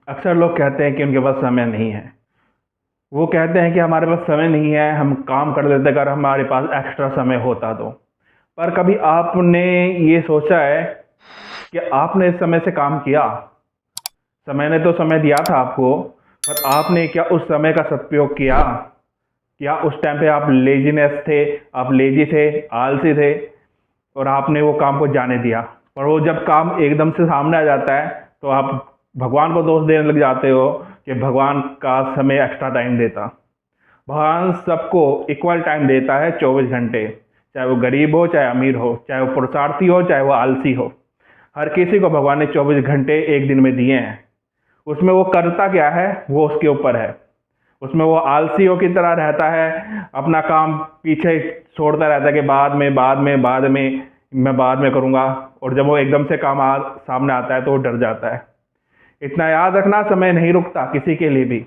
अक्सर लोग कहते हैं कि उनके पास समय नहीं है। वो कहते हैं कि हमारे पास समय नहीं है, हम काम कर लेते अगर हमारे पास एक्स्ट्रा समय होता तो। पर कभी आपने ये सोचा है कि आपने इस समय से काम किया? समय ने तो समय दिया था आपको, पर आपने क्या उस समय का सदुपयोग किया? क्या उस टाइम पे आप लेज़ीनेस थे, आप लेज़ी थे, आलसी थे और आपने वो काम को जाने दिया? पर वो जब काम एकदम से सामने आ जाता है तो आप भगवान को दोष देने लग जाते हो कि भगवान का समय एक्स्ट्रा टाइम देता। भगवान सबको इक्वल टाइम देता है, 24 घंटे। चाहे वो गरीब हो, चाहे अमीर हो, चाहे वो पुरुषार्थी हो, चाहे वो आलसी हो। हर किसी को भगवान ने 24 घंटे एक दिन में दिए हैं। उसमें वो करता क्या है वो उसके ऊपर है। उसमें वो आलसियों की तरह रहता है, अपना काम पीछे छोड़ता रहता है कि बाद में मैं बाद में करूँगा। और जब वो एकदम से काम सामने आता है तो वो डर जाता है। इतना याद रखना, समय नहीं रुकता किसी के लिए भी।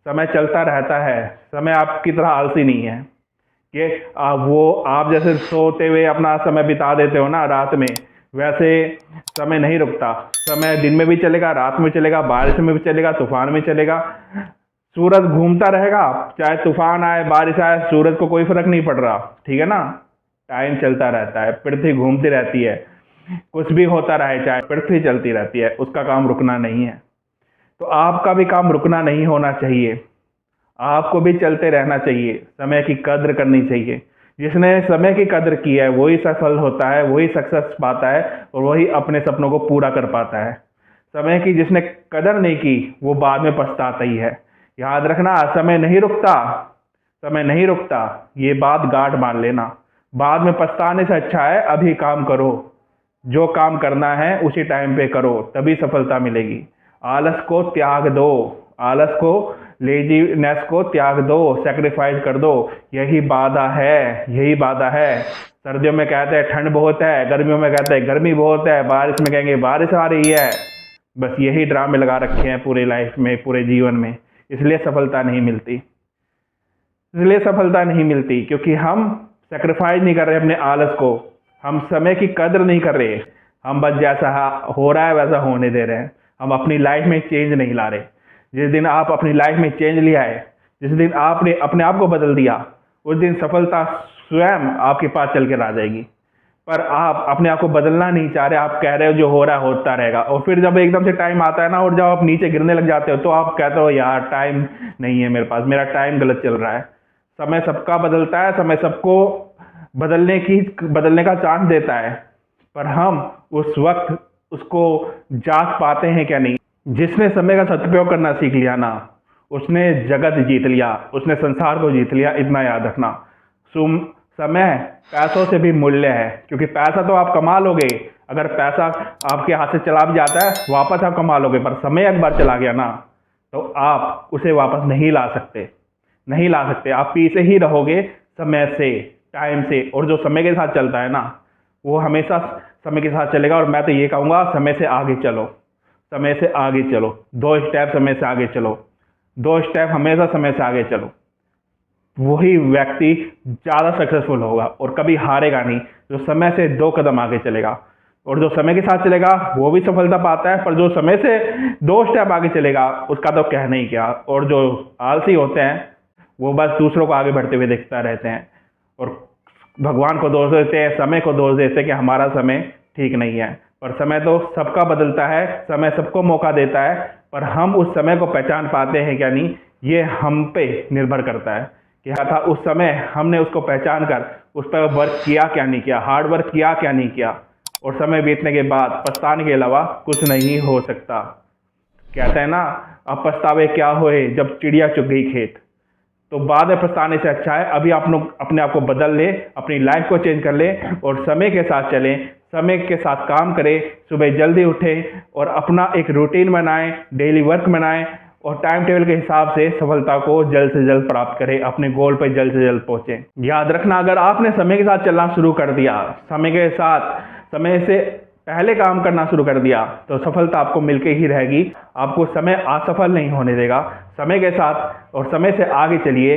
समय चलता रहता है। समय आपकी तरह आलसी नहीं है कि वो आप जैसे सोते हुए अपना समय बिता देते हो ना रात में, वैसे समय नहीं रुकता। समय दिन में भी चलेगा, रात में चलेगा, बारिश में भी चलेगा, तूफान में चलेगा। सूरज घूमता रहेगा, चाहे तूफान आए, बारिश आए, सूरज को कोई फर्क नहीं पड़ रहा। ठीक है ना? टाइम चलता रहता है, पृथ्वी घूमती रहती है। कुछ भी होता रहे, चाहे पृथ्वी चलती रहती है, उसका काम रुकना नहीं है। तो आपका भी काम रुकना नहीं होना चाहिए। आपको भी चलते रहना चाहिए, समय की कद्र करनी चाहिए। जिसने समय की कद्र की है वही सफल होता है, वही सक्सेस पाता है और वही अपने सपनों को पूरा कर पाता है। समय की जिसने कदर नहीं की वो बाद में पछताता ही है। याद रखना, समय नहीं रुकता, समय नहीं रुकता। ये बात गांठ बांध लेना। बाद में पछताने से अच्छा है अभी काम करो। जो काम करना है उसी टाइम पे करो, तभी सफलता मिलेगी। आलस को त्याग दो, आलस को, लेजीनेस को त्याग दो, सेक्रीफाइस कर दो। यही बाधा है, यही बाधा है। सर्दियों में कहते हैं ठंड बहुत है, गर्मियों में कहते हैं गर्मी बहुत है, बारिश में कहेंगे बारिश आ रही है। बस यही ड्रामे लगा रखे हैं पूरे लाइफ में, पूरे जीवन में। इसलिए सफलता नहीं मिलती, इसलिए सफलता नहीं मिलती क्योंकि हम सेक्रीफाइस नहीं कर रहे अपने आलस को। हम समय की कद्र नहीं कर रहे। हम बस जैसा हो रहा है वैसा होने दे रहे हैं। हम अपनी लाइफ में चेंज नहीं ला रहे। जिस दिन आप अपनी लाइफ में चेंज लिया है, जिस दिन आपने अपने आप को बदल दिया, उस दिन सफलता स्वयं आपके पास चल कर आ जाएगी। पर आप अपने आप को बदलना नहीं चाह रहे। आप कह रहे हो जो हो रहा है होता रहेगा, और फिर जब एकदम से टाइम आता है ना और जब आप नीचे गिरने लग जाते हो तो आप कहते हो यार टाइम नहीं है मेरे पास, मेरा टाइम गलत चल रहा है। समय सबका बदलता है, समय सबको बदलने का चांस देता है, पर हम उस वक्त उसको जांच पाते हैं क्या नहीं। जिसने समय का सदुपयोग करना सीख लिया ना, उसने जगत जीत लिया, उसने संसार को जीत लिया। इतना याद रखना। समय पैसों से भी मूल्य है, क्योंकि पैसा तो आप कमा लोगे। अगर पैसा आपके हाथ से चला भी जाता है वापस आप कमा लोगे, पर समय एक बार चला गया ना तो आप उसे वापस नहीं ला सकते, नहीं ला सकते। आप पीछे ही रहोगे समय से, टाइम से। और जो समय के साथ चलता है ना वो हमेशा समय के साथ चलेगा। और मैं तो ये कहूँगा समय से आगे चलो, समय से आगे चलो। 2 स्टेप समय से आगे चलो, 2 स्टेप हमेशा समय से आगे चलो। वही व्यक्ति ज़्यादा सक्सेसफुल होगा और कभी हारेगा नहीं, जो समय से 2 कदम आगे चलेगा। और जो समय के साथ चलेगा वो भी सफलता पाता है, पर जो समय से 2 स्टेप आगे चलेगा उसका तो कहना ही क्या। और जो आलसी होते हैं वो बस दूसरों को आगे बढ़ते हुए देखता रहते हैं और भगवान को दोष देते हैं, समय को दोष देते हैं कि हमारा समय ठीक नहीं है। पर समय तो सबका बदलता है, समय सबको मौका देता है, पर हम उस समय को पहचान पाते हैं क्या नहीं, ये हम पे निर्भर करता है कि था उस समय हमने उसको पहचान कर उस पर वर्क किया क्या नहीं किया, हार्ड वर्क किया क्या नहीं किया। और समय बीतने के बाद पछताने के अलावा कुछ नहीं हो सकता। कहते हैं ना, अब पछतावे क्या होए जब चिड़िया चुग गई खेत। तो बाद में पछताने से अच्छा है अभी आप लोग अपने आप को बदल ले, अपनी लाइफ को चेंज कर ले और समय के साथ चलें, समय के साथ काम करें। सुबह जल्दी उठें और अपना एक रूटीन बनाएं, डेली वर्क बनाएं और टाइम टेबल के हिसाब से सफलता को जल्द से जल्द प्राप्त करें, अपने गोल पर जल्द से जल्द पहुंचें। याद रखना, अगर आपने समय के साथ चलना शुरू कर दिया, समय के साथ समय से पहले काम करना शुरू कर दिया, तो सफलता आपको मिलके ही रहेगी। आपको समय असफल नहीं होने देगा। समय के साथ और समय से आगे चलिए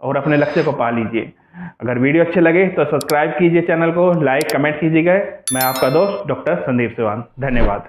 और अपने लक्ष्य को पा लीजिए। अगर वीडियो अच्छे लगे तो सब्सक्राइब कीजिए चैनल को, लाइक कमेंट कीजिएगा। मैं आपका दोस्त डॉक्टर संदीप सिवान। धन्यवाद।